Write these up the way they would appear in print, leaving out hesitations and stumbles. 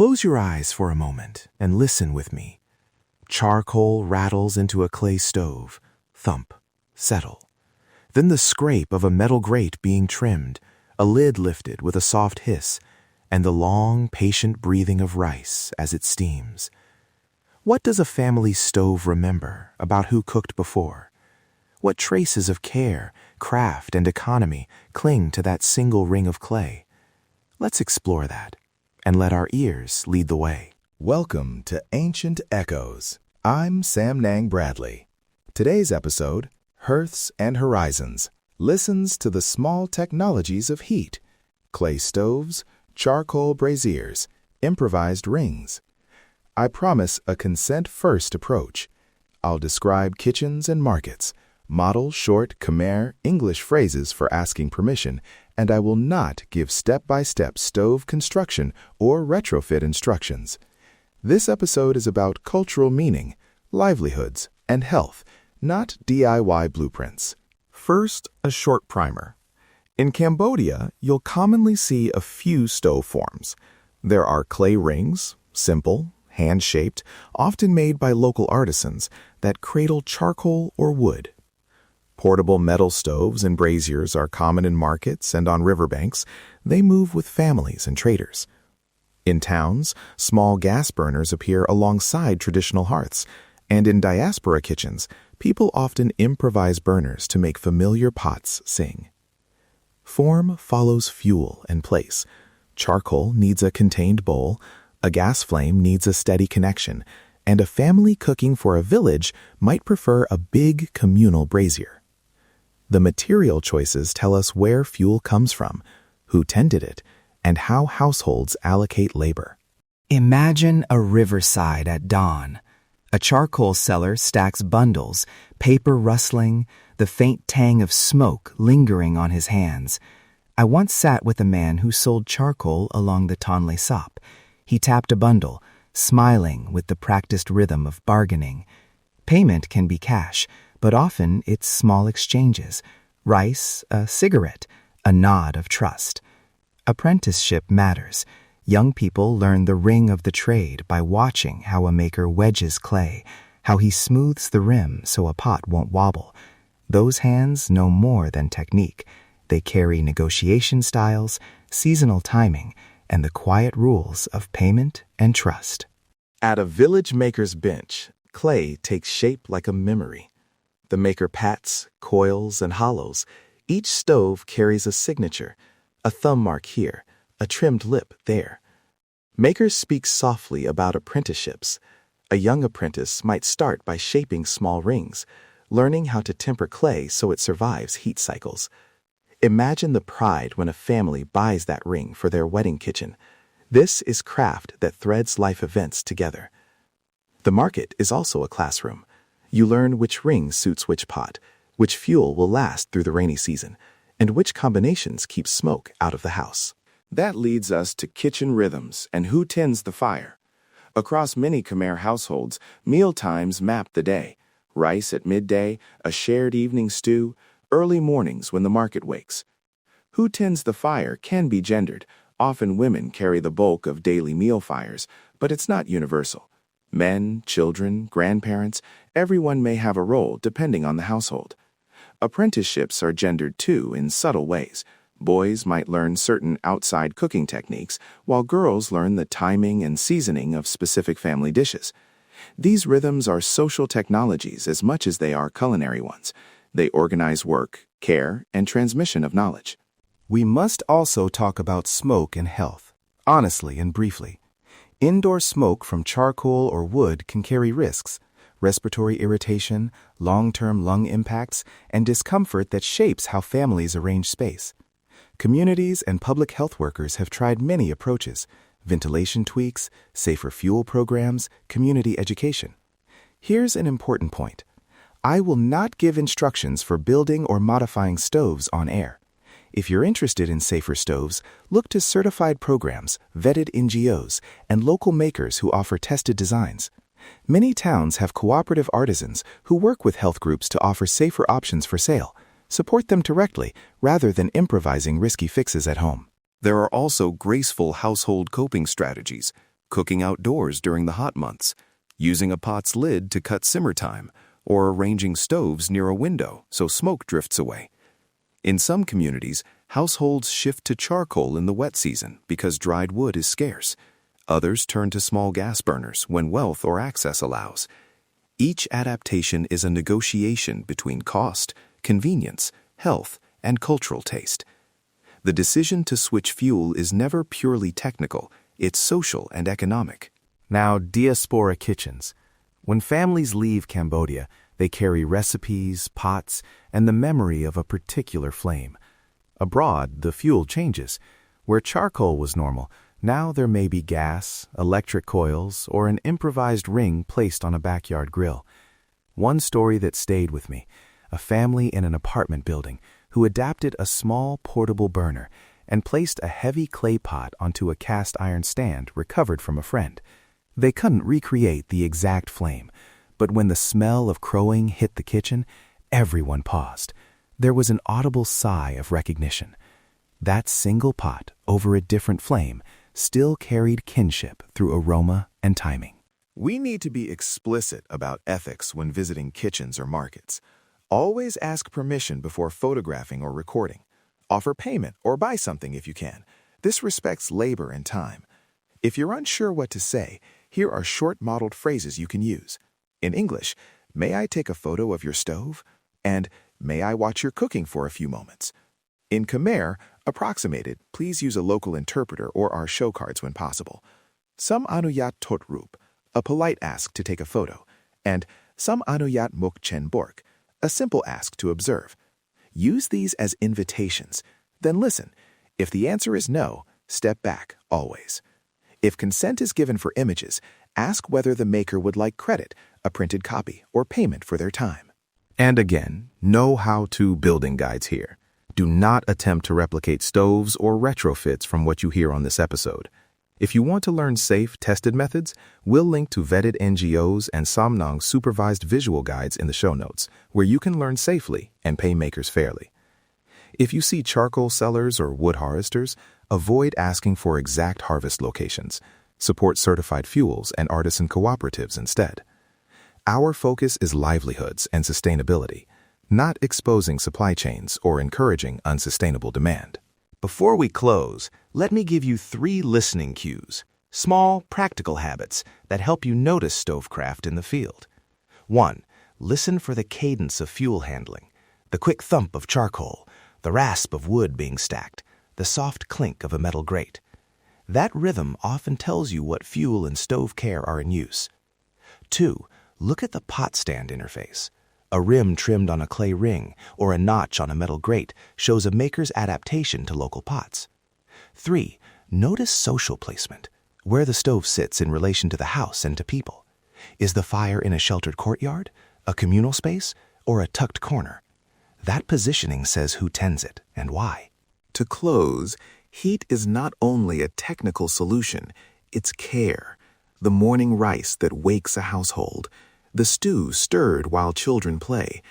Close your eyes for a moment and listen with me. Charcoal rattles into a clay stove. Thump. Settle. Then the scrape of a metal grate being trimmed, a lid lifted with a soft hiss, and the long, patient breathing of rice as it steams. What does a family stove remember about who cooked before? What traces of care, craft, and economy cling to that single ring of clay? Let's explore that, and let our ears lead the way. Welcome to Ancient Echoes. I'm Samnang Bradley. Today's episode, Hearths and Horizons, listens to the small technologies of heat: clay stoves, charcoal braziers, improvised rings. I promise a consent-first approach. I'll describe kitchens and markets, model short Khmer English phrases for asking permission, and I will not give step-by-step stove construction or retrofit instructions. This episode is about cultural meaning, livelihoods, and health, not DIY blueprints. First, a short primer. In Cambodia, you'll commonly see a few stove forms. There are clay rings, simple, hand-shaped, often made by local artisans, that cradle charcoal or wood. Portable metal stoves and braziers are common in markets and on riverbanks. They move with families and traders. In towns, small gas burners appear alongside traditional hearths, and in diaspora kitchens, people often improvise burners to make familiar pots sing. Form follows fuel and place. Charcoal needs a contained bowl, a gas flame needs a steady connection, and a family cooking for a village might prefer a big communal brazier. The material choices tell us where fuel comes from, who tended it, and how households allocate labor. Imagine a riverside at dawn. A charcoal seller stacks bundles, paper rustling, the faint tang of smoke lingering on his hands. I once sat with a man who sold charcoal along the Tonle Sap. He tapped a bundle, smiling with the practiced rhythm of bargaining. Payment can be cash, but often it's small exchanges: rice, a cigarette, a nod of trust. Apprenticeship matters. Young people learn the ring of the trade by watching how a maker wedges clay, how he smooths the rim so a pot won't wobble. Those hands know more than technique. They carry negotiation styles, seasonal timing, and the quiet rules of payment and trust. At a village maker's bench, clay takes shape like a memory. The maker pats, coils, and hollows. Each stove carries a signature, a thumb mark here, a trimmed lip there. Makers speak softly about apprenticeships. A young apprentice might start by shaping small rings, learning how to temper clay so it survives heat cycles. Imagine the pride when a family buys that ring for their wedding kitchen. This is craft that threads life events together. The market is also a classroom. You learn which ring suits which pot, which fuel will last through the rainy season, and which combinations keep smoke out of the house. That leads us to kitchen rhythms and who tends the fire. Across many Khmer households, meal times map the day. Rice at midday, a shared evening stew, early mornings when the market wakes. Who tends the fire can be gendered. Often women carry the bulk of daily meal fires, but it's not universal. Men, children, grandparents, everyone may have a role depending on the household. Apprenticeships are gendered too in subtle ways. Boys might learn certain outside cooking techniques, while girls learn the timing and seasoning of specific family dishes. These rhythms are social technologies as much as they are culinary ones. They organize work, care, and transmission of knowledge. We must also talk about smoke and health, honestly and briefly. Indoor smoke from charcoal or wood can carry risks: respiratory irritation, long-term lung impacts, and discomfort that shapes how families arrange space. Communities and public health workers have tried many approaches: ventilation tweaks, safer fuel programs, community education. Here's an important point. I will not give instructions for building or modifying stoves on air. If you're interested in safer stoves, look to certified programs, vetted NGOs, and local makers who offer tested designs. Many towns have cooperative artisans who work with health groups to offer safer options for sale. Support them directly rather than improvising risky fixes at home. There are also graceful household coping strategies: cooking outdoors during the hot months, using a pot's lid to cut simmer time, or arranging stoves near a window so smoke drifts away. In some communities, households shift to charcoal in the wet season because dried wood is scarce. Others turn to small gas burners when wealth or access allows. Each adaptation is a negotiation between cost, convenience, health, and cultural taste. The decision to switch fuel is never purely technical, it's social and economic. Now, diaspora kitchens. When families leave Cambodia, they carry recipes, pots, and the memory of a particular flame. Abroad, the fuel changes. Where charcoal was normal, now there may be gas, electric coils, or an improvised ring placed on a backyard grill. One story that stayed with me: a family in an apartment building who adapted a small portable burner and placed a heavy clay pot onto a cast iron stand recovered from a friend. They couldn't recreate the exact flame, but when the smell of crowing hit the kitchen, everyone paused. There was an audible sigh of recognition. That single pot over a different flame still carried kinship through aroma and timing. We need to be explicit about ethics when visiting kitchens or markets. Always ask permission before photographing or recording. Offer payment or buy something if you can. This respects labor and time. If you're unsure what to say, here are short modeled phrases you can use. In English, "May I take a photo of your stove?" and "May I watch your cooking for a few moments?" In Khmer, approximated, please use a local interpreter or our show cards when possible. Some anuyat tot rup, a polite ask to take a photo, and some anuyat muk chen bork, a simple ask to observe. Use these as invitations, then listen. If the answer is no, step back, always. If consent is given for images, ask whether the maker would like credit, a printed copy, or payment for their time. And again, no how-to building guides here. Do not attempt to replicate stoves or retrofits from what you hear on this episode. If you want to learn safe, tested methods, we'll link to vetted NGOs and Samnang supervised visual guides in the show notes, where you can learn safely and pay makers fairly. If you see charcoal sellers or wood harvesters, avoid asking for exact harvest locations. Support certified fuels and artisan cooperatives instead. Our focus is livelihoods and sustainability, not exposing supply chains or encouraging unsustainable demand. Before we close, let me give you 3 listening cues, small, practical habits that help you notice stovecraft in the field. 1. Listen for the cadence of fuel handling, the quick thump of charcoal, the rasp of wood being stacked, the soft clink of a metal grate. That rhythm often tells you what fuel and stove care are in use. 2. Look at the pot stand interface. A rim trimmed on a clay ring or a notch on a metal grate shows a maker's adaptation to local pots. 3. Notice social placement, where the stove sits in relation to the house and to people. Is the fire in a sheltered courtyard, a communal space, or a tucked corner? That positioning says who tends it and why. To close, heat is not only a technical solution, it's care. The morning rice that wakes a household, the stew stirred while children play,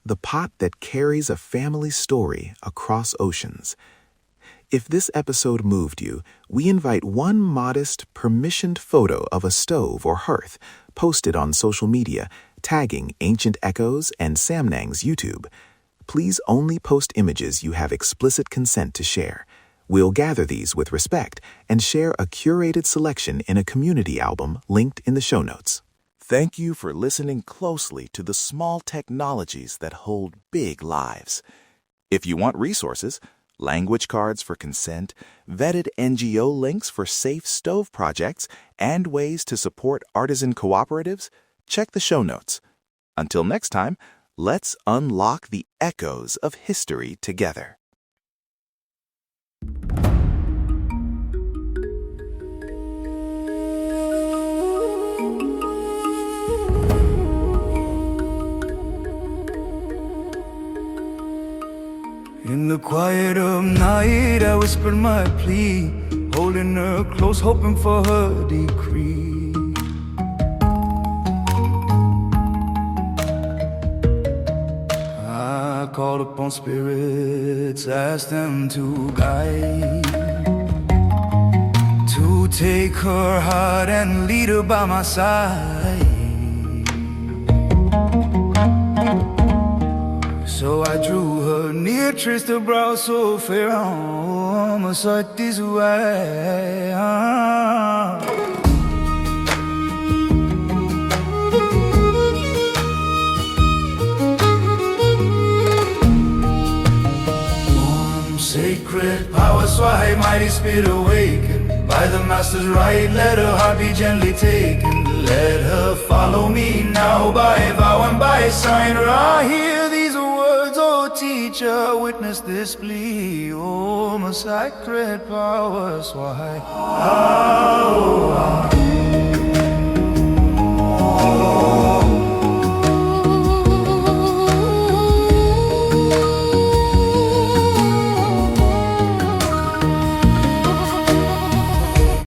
the pot that carries a family story across oceans. If this episode moved you, we invite one modest, permissioned photo of a stove or hearth posted on social media, tagging Ancient Echoes and Samnang's YouTube. Please only post images you have explicit consent to share. We'll gather these with respect and share a curated selection in a community album linked in the show notes. Thank you for listening closely to the small technologies that hold big lives. If you want resources, language cards for consent, vetted NGO links for safe stove projects, and ways to support artisan cooperatives, check the show notes. Until next time, let's unlock the echoes of history together. In the quiet of night, I whispered my plea, holding her close, hoping for her decree. I called upon spirits, asked them to guide, to take her heart and lead her by my side. So I drew her near, traced her brow so fair on my sight this way. Sacred power, Swahi, mighty spirit awakened. By the master's right, let her heart be gently taken. Let her follow me now by vow and by sign. I hear these words, oh teacher, witness this plea. Oh, my sacred power, Swahi.